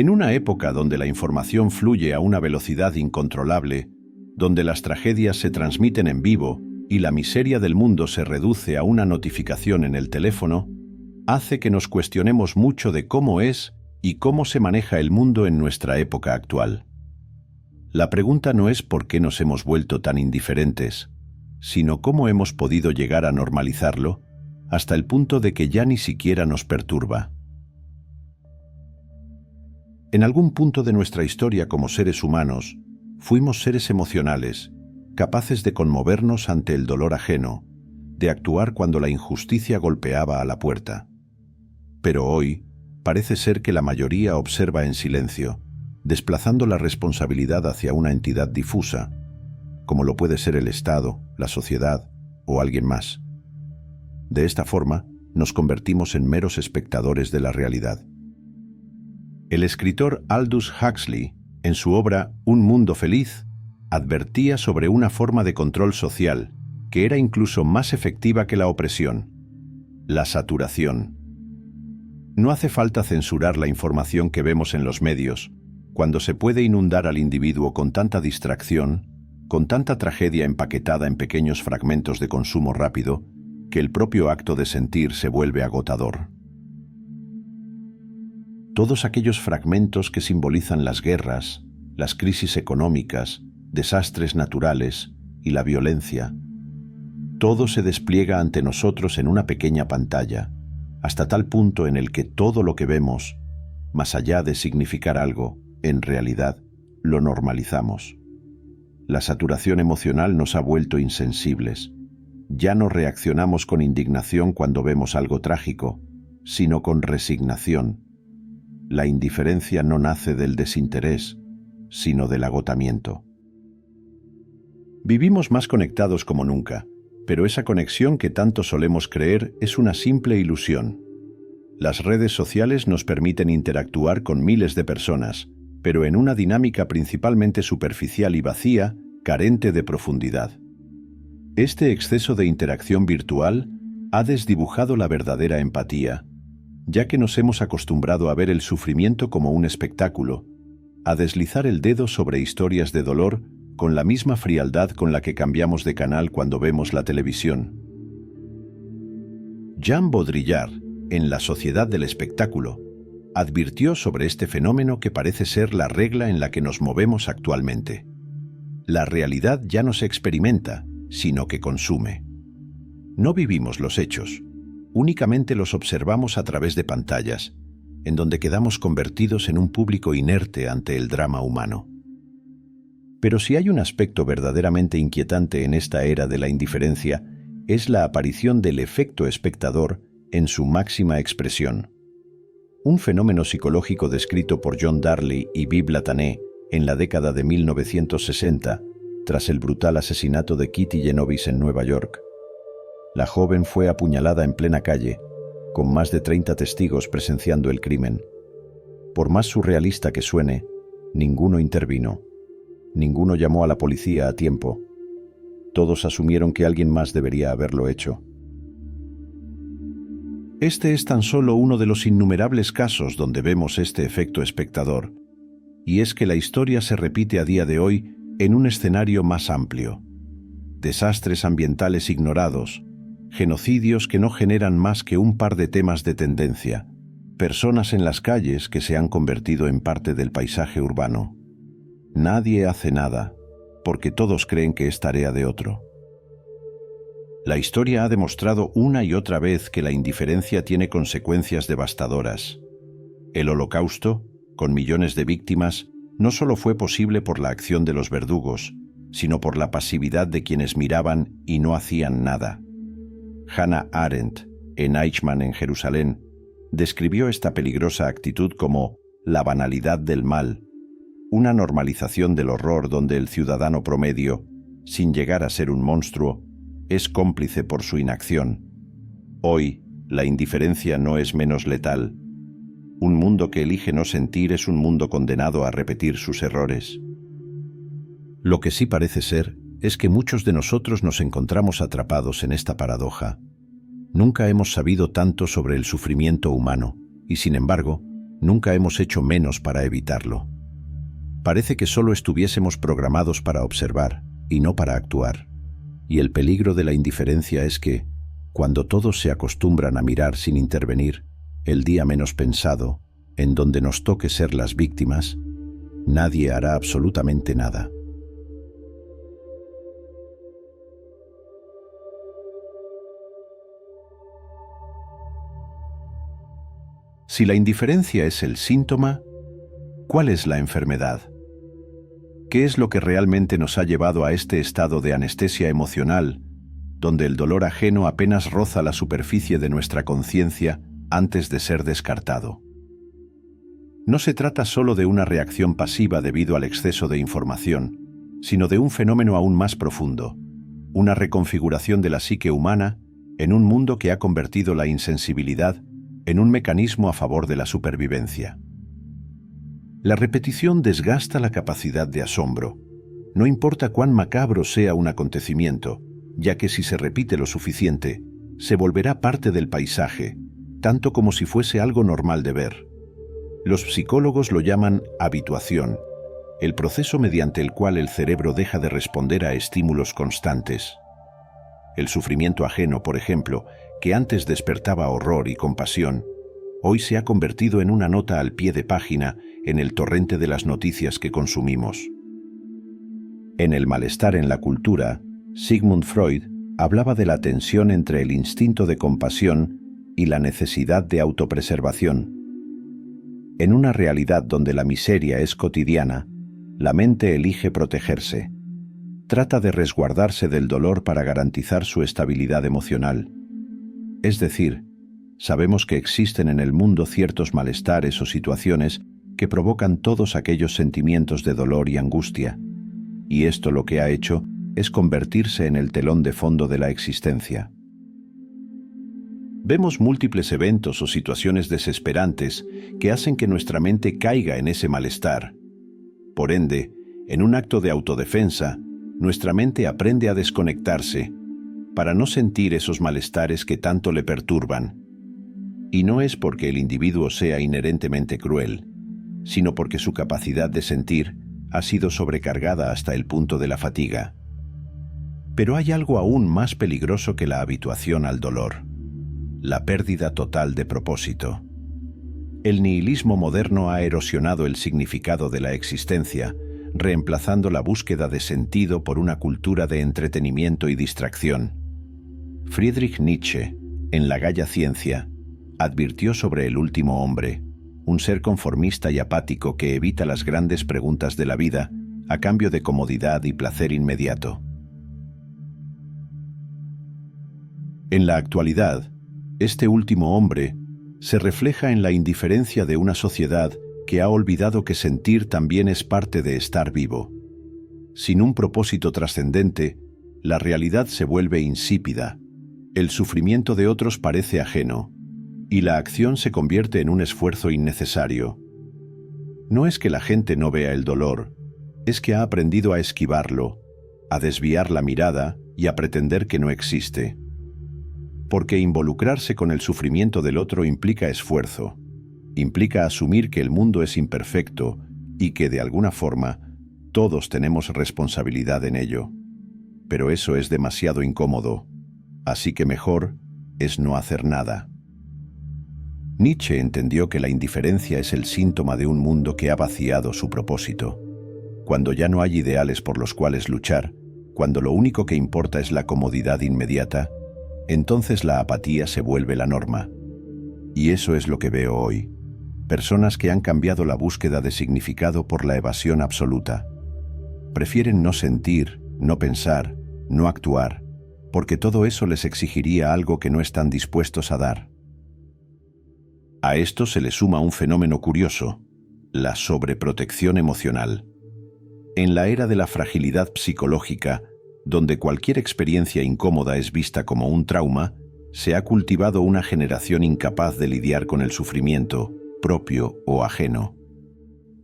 En una época donde la información fluye a una velocidad incontrolable, donde las tragedias se transmiten en vivo y la miseria del mundo se reduce a una notificación en el teléfono, hace que nos cuestionemos mucho de cómo es y cómo se maneja el mundo en nuestra época actual. La pregunta no es por qué nos hemos vuelto tan indiferentes, sino cómo hemos podido llegar a normalizarlo hasta el punto de que ya ni siquiera nos perturba. En algún punto de nuestra historia como seres humanos, fuimos seres emocionales, capaces de conmovernos ante el dolor ajeno, de actuar cuando la injusticia golpeaba a la puerta. Pero hoy, parece ser que la mayoría observa en silencio, desplazando la responsabilidad hacia una entidad difusa, como lo puede ser el Estado, la sociedad o alguien más. De esta forma, nos convertimos en meros espectadores de la realidad. El escritor Aldous Huxley, en su obra Un mundo feliz, advertía sobre una forma de control social que era incluso más efectiva que la opresión: la saturación. No hace falta censurar la información que vemos en los medios, cuando se puede inundar al individuo con tanta distracción, con tanta tragedia empaquetada en pequeños fragmentos de consumo rápido, que el propio acto de sentir se vuelve agotador. Todos aquellos fragmentos que simbolizan las guerras, las crisis económicas, desastres naturales y la violencia, todo se despliega ante nosotros en una pequeña pantalla, hasta tal punto en el que todo lo que vemos, más allá de significar algo, en realidad, lo normalizamos. La saturación emocional nos ha vuelto insensibles. Ya no reaccionamos con indignación cuando vemos algo trágico, sino con resignación. La indiferencia no nace del desinterés, sino del agotamiento. Vivimos más conectados como nunca, pero esa conexión que tanto solemos creer es una simple ilusión. Las redes sociales nos permiten interactuar con miles de personas, pero en una dinámica principalmente superficial y vacía, carente de profundidad. Este exceso de interacción virtual ha desdibujado la verdadera empatía, ya que nos hemos acostumbrado a ver el sufrimiento como un espectáculo, a deslizar el dedo sobre historias de dolor con la misma frialdad con la que cambiamos de canal cuando vemos la televisión. Jean Baudrillard, en La sociedad del espectáculo, advirtió sobre este fenómeno que parece ser la regla en la que nos movemos actualmente. La realidad ya no se experimenta, sino que consume. No vivimos los hechos, únicamente los observamos a través de pantallas, en donde quedamos convertidos en un público inerte ante el drama humano. Pero si hay un aspecto verdaderamente inquietante en esta era de la indiferencia, es la aparición del efecto espectador en su máxima expresión. Un fenómeno psicológico descrito por John Darley y Bill Latané en la década de 1960, tras el brutal asesinato de Kitty Genovese en Nueva York. La joven fue apuñalada en plena calle, con más de 30 testigos presenciando el crimen. Por más surrealista que suene, ninguno intervino. Ninguno llamó a la policía a tiempo. Todos asumieron que alguien más debería haberlo hecho. Este es tan solo uno de los innumerables casos donde vemos este efecto espectador, y es que la historia se repite a día de hoy en un escenario más amplio. Desastres ambientales ignorados, genocidios que no generan más que un par de temas de tendencia, personas en las calles que se han convertido en parte del paisaje urbano. Nadie hace nada, porque todos creen que es tarea de otro. La historia ha demostrado una y otra vez que la indiferencia tiene consecuencias devastadoras. El Holocausto, con millones de víctimas, no solo fue posible por la acción de los verdugos, sino por la pasividad de quienes miraban y no hacían nada. Hannah Arendt, en Eichmann en Jerusalén, describió esta peligrosa actitud como la banalidad del mal, una normalización del horror donde el ciudadano promedio, sin llegar a ser un monstruo, es cómplice por su inacción. Hoy, la indiferencia no es menos letal. Un mundo que elige no sentir es un mundo condenado a repetir sus errores. Lo que sí parece ser es que muchos de nosotros nos encontramos atrapados en esta paradoja. Nunca hemos sabido tanto sobre el sufrimiento humano, y sin embargo, nunca hemos hecho menos para evitarlo. Parece que solo estuviésemos programados para observar y no para actuar. Y el peligro de la indiferencia es que, cuando todos se acostumbran a mirar sin intervenir, el día menos pensado, en donde nos toque ser las víctimas, nadie hará absolutamente nada. Si la indiferencia es el síntoma, ¿cuál es la enfermedad? ¿Qué es lo que realmente nos ha llevado a este estado de anestesia emocional, donde el dolor ajeno apenas roza la superficie de nuestra conciencia antes de ser descartado? No se trata solo de una reacción pasiva debido al exceso de información, sino de un fenómeno aún más profundo, una reconfiguración de la psique humana en un mundo que ha convertido la insensibilidad en un mecanismo a favor de la supervivencia. La repetición desgasta la capacidad de asombro, no importa cuán macabro sea un acontecimiento, ya que si se repite lo suficiente, se volverá parte del paisaje, tanto como si fuese algo normal de ver. Los psicólogos lo llaman habituación, el proceso mediante el cual el cerebro deja de responder a estímulos constantes. El sufrimiento ajeno, por ejemplo, que antes despertaba horror y compasión, hoy se ha convertido en una nota al pie de página en el torrente de las noticias que consumimos. En El malestar en la cultura, Sigmund Freud hablaba de la tensión entre el instinto de compasión y la necesidad de autopreservación. En una realidad donde la miseria es cotidiana, la mente elige protegerse. Trata de resguardarse del dolor para garantizar su estabilidad emocional. Es decir, sabemos que existen en el mundo ciertos malestares o situaciones que provocan todos aquellos sentimientos de dolor y angustia, y esto lo que ha hecho es convertirse en el telón de fondo de la existencia. Vemos múltiples eventos o situaciones desesperantes que hacen que nuestra mente caiga en ese malestar. Por ende, en un acto de autodefensa, nuestra mente aprende a desconectarse para no sentir esos malestares que tanto le perturban. Y no es porque el individuo sea inherentemente cruel, sino porque su capacidad de sentir ha sido sobrecargada hasta el punto de la fatiga. Pero hay algo aún más peligroso que la habituación al dolor: la pérdida total de propósito. El nihilismo moderno ha erosionado el significado de la existencia, reemplazando la búsqueda de sentido por una cultura de entretenimiento y distracción. Friedrich Nietzsche, en La Gaia Ciencia, advirtió sobre el último hombre, un ser conformista y apático que evita las grandes preguntas de la vida a cambio de comodidad y placer inmediato. En la actualidad, este último hombre se refleja en la indiferencia de una sociedad que ha olvidado que sentir también es parte de estar vivo. Sin un propósito trascendente, la realidad se vuelve insípida, el sufrimiento de otros parece ajeno, y la acción se convierte en un esfuerzo innecesario. No es que la gente no vea el dolor, es que ha aprendido a esquivarlo, a desviar la mirada y a pretender que no existe. Porque involucrarse con el sufrimiento del otro implica esfuerzo, implica asumir que el mundo es imperfecto y que, de alguna forma, todos tenemos responsabilidad en ello. Pero eso es demasiado incómodo, así que mejor es no hacer nada. Nietzsche entendió que la indiferencia es el síntoma de un mundo que ha vaciado su propósito. Cuando ya no hay ideales por los cuales luchar, cuando lo único que importa es la comodidad inmediata, entonces la apatía se vuelve la norma. Y eso es lo que veo hoy. Personas que han cambiado la búsqueda de significado por la evasión absoluta. Prefieren no sentir, no pensar, no actuar, porque todo eso les exigiría algo que no están dispuestos a dar. A esto se le suma un fenómeno curioso: la sobreprotección emocional. En la era de la fragilidad psicológica, donde cualquier experiencia incómoda es vista como un trauma, se ha cultivado una generación incapaz de lidiar con el sufrimiento, propio o ajeno.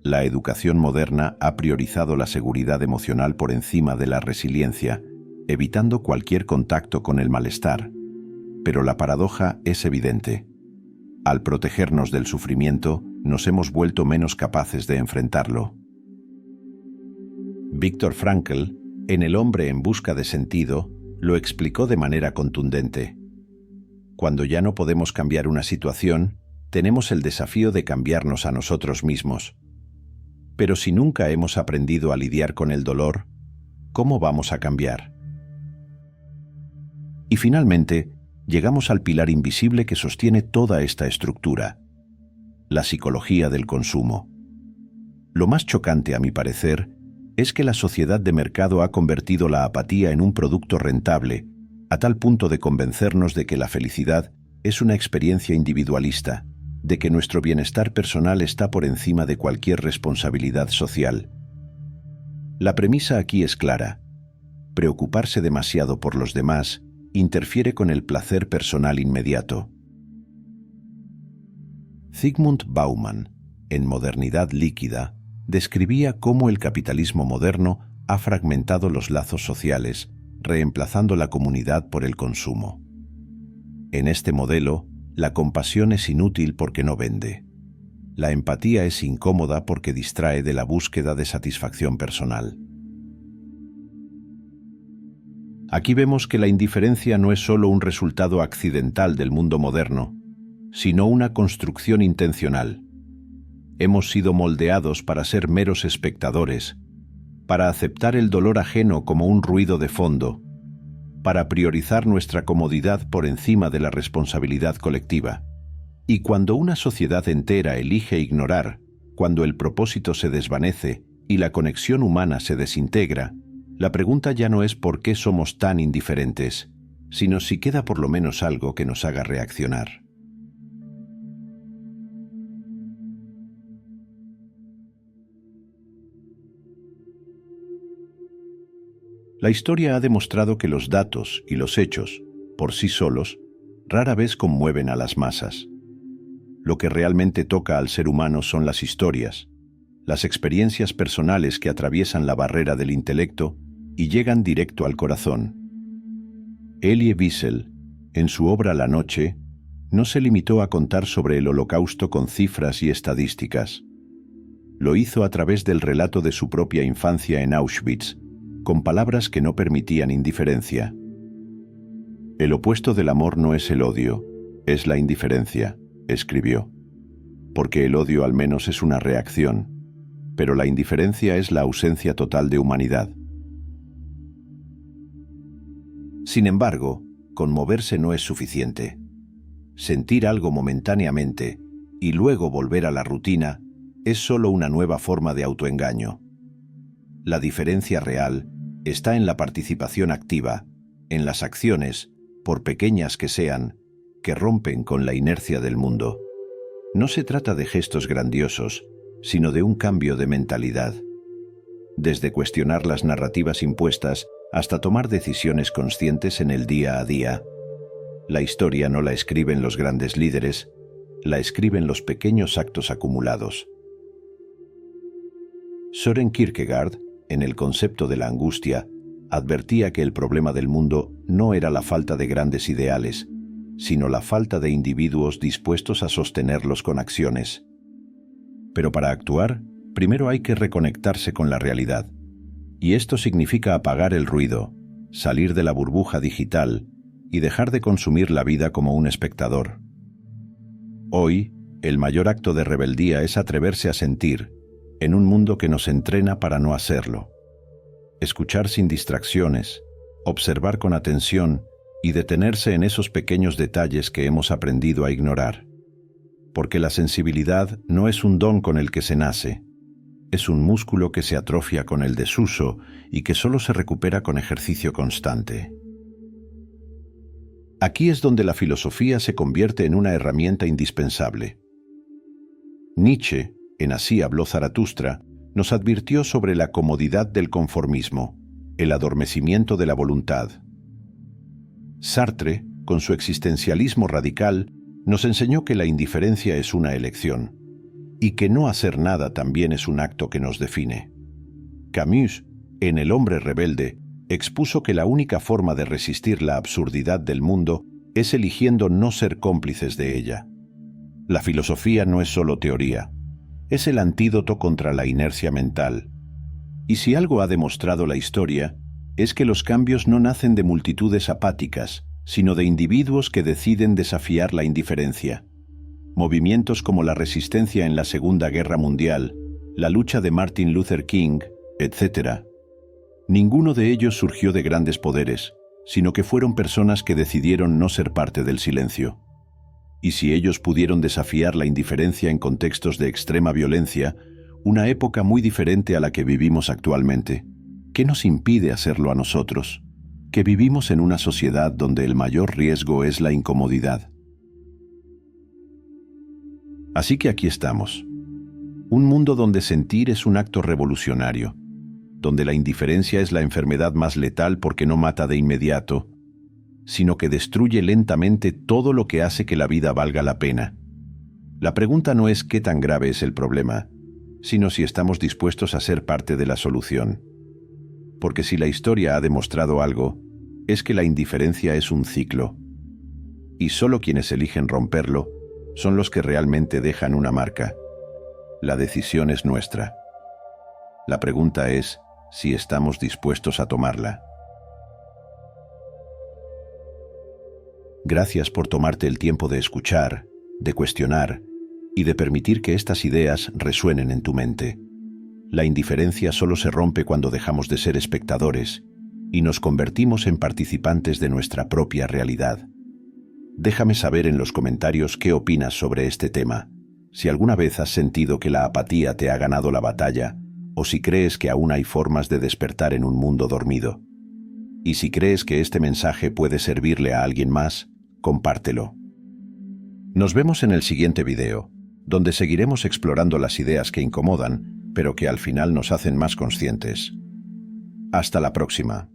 La educación moderna ha priorizado la seguridad emocional por encima de la resiliencia, evitando cualquier contacto con el malestar. Pero la paradoja es evidente. Al protegernos del sufrimiento, nos hemos vuelto menos capaces de enfrentarlo. Viktor Frankl, en El hombre en busca de sentido, lo explicó de manera contundente. Cuando ya no podemos cambiar una situación, tenemos el desafío de cambiarnos a nosotros mismos. Pero si nunca hemos aprendido a lidiar con el dolor, ¿cómo vamos a cambiar? Y finalmente, llegamos al pilar invisible que sostiene toda esta estructura: la psicología del consumo. Lo más chocante, a mi parecer, es que la sociedad de mercado ha convertido la apatía en un producto rentable, a tal punto de convencernos de que la felicidad es una experiencia individualista, de que nuestro bienestar personal está por encima de cualquier responsabilidad social. La premisa aquí es clara: preocuparse demasiado por los demás interfiere con el placer personal inmediato. Zygmunt Bauman, en Modernidad líquida, describía cómo el capitalismo moderno ha fragmentado los lazos sociales, reemplazando la comunidad por el consumo. En este modelo, la compasión es inútil porque no vende. La empatía es incómoda porque distrae de la búsqueda de satisfacción personal. Aquí vemos que la indiferencia no es solo un resultado accidental del mundo moderno, sino una construcción intencional. Hemos sido moldeados para ser meros espectadores, para aceptar el dolor ajeno como un ruido de fondo, para priorizar nuestra comodidad por encima de la responsabilidad colectiva. Y cuando una sociedad entera elige ignorar, cuando el propósito se desvanece y la conexión humana se desintegra, la pregunta ya no es por qué somos tan indiferentes, sino si queda por lo menos algo que nos haga reaccionar. La historia ha demostrado que los datos y los hechos, por sí solos, rara vez conmueven a las masas. Lo que realmente toca al ser humano son las historias, las experiencias personales que atraviesan la barrera del intelecto y llegan directo al corazón. Elie Wiesel, en su obra La noche, no se limitó a contar sobre el Holocausto con cifras y estadísticas. Lo hizo a través del relato de su propia infancia en Auschwitz, con palabras que no permitían indiferencia. El opuesto del amor no es el odio, es la indiferencia, escribió. Porque el odio al menos es una reacción, pero la indiferencia es la ausencia total de humanidad. Sin embargo, conmoverse no es suficiente. Sentir algo momentáneamente y luego volver a la rutina es solo una nueva forma de autoengaño. La diferencia real está en la participación activa, en las acciones, por pequeñas que sean, que rompen con la inercia del mundo. No se trata de gestos grandiosos, sino de un cambio de mentalidad. Desde cuestionar las narrativas impuestas hasta tomar decisiones conscientes en el día a día. La historia no la escriben los grandes líderes, la escriben los pequeños actos acumulados. Søren Kierkegaard, en El concepto de la angustia, advertía que el problema del mundo no era la falta de grandes ideales, sino la falta de individuos dispuestos a sostenerlos con acciones. Pero para actuar, primero hay que reconectarse con la realidad. Y esto significa apagar el ruido, salir de la burbuja digital y dejar de consumir la vida como un espectador. Hoy, el mayor acto de rebeldía es atreverse a sentir, en un mundo que nos entrena para no hacerlo. Escuchar sin distracciones, observar con atención y detenerse en esos pequeños detalles que hemos aprendido a ignorar. Porque la sensibilidad no es un don con el que se nace, es un músculo que se atrofia con el desuso y que solo se recupera con ejercicio constante. Aquí es donde la filosofía se convierte en una herramienta indispensable. Nietzsche, en Así habló Zaratustra, nos advirtió sobre la comodidad del conformismo, el adormecimiento de la voluntad. Sartre, con su existencialismo radical, nos enseñó que la indiferencia es una elección, y que no hacer nada también es un acto que nos define. Camus, en El hombre rebelde, expuso que la única forma de resistir la absurdidad del mundo es eligiendo no ser cómplices de ella. La filosofía no es solo teoría, Es el antídoto contra la inercia mental. Y si algo ha demostrado la historia, es que los cambios no nacen de multitudes apáticas, sino de individuos que deciden desafiar la indiferencia. Movimientos como la resistencia en la Segunda Guerra Mundial, la lucha de Martin Luther King, etc. Ninguno de ellos surgió de grandes poderes, sino que fueron personas que decidieron no ser parte del silencio. Y si ellos pudieron desafiar la indiferencia en contextos de extrema violencia, una época muy diferente a la que vivimos actualmente, ¿qué nos impide hacerlo a nosotros? Que vivimos en una sociedad donde el mayor riesgo es la incomodidad. Así que aquí estamos. Un mundo donde sentir es un acto revolucionario, donde la indiferencia es la enfermedad más letal porque no mata de inmediato, sino que destruye lentamente todo lo que hace que la vida valga la pena. La pregunta no es qué tan grave es el problema, sino si estamos dispuestos a ser parte de la solución. Porque si la historia ha demostrado algo, es que la indiferencia es un ciclo, y solo quienes eligen romperlo son los que realmente dejan una marca. La decisión es nuestra. La pregunta es si estamos dispuestos a tomarla. Gracias por tomarte el tiempo de escuchar, de cuestionar y de permitir que estas ideas resuenen en tu mente. La indiferencia solo se rompe cuando dejamos de ser espectadores y nos convertimos en participantes de nuestra propia realidad. Déjame saber en los comentarios qué opinas sobre este tema, si alguna vez has sentido que la apatía te ha ganado la batalla, o si crees que aún hay formas de despertar en un mundo dormido. Y si crees que este mensaje puede servirle a alguien más, compártelo. Nos vemos en el siguiente video, donde seguiremos explorando las ideas que incomodan, pero que al final nos hacen más conscientes. Hasta la próxima.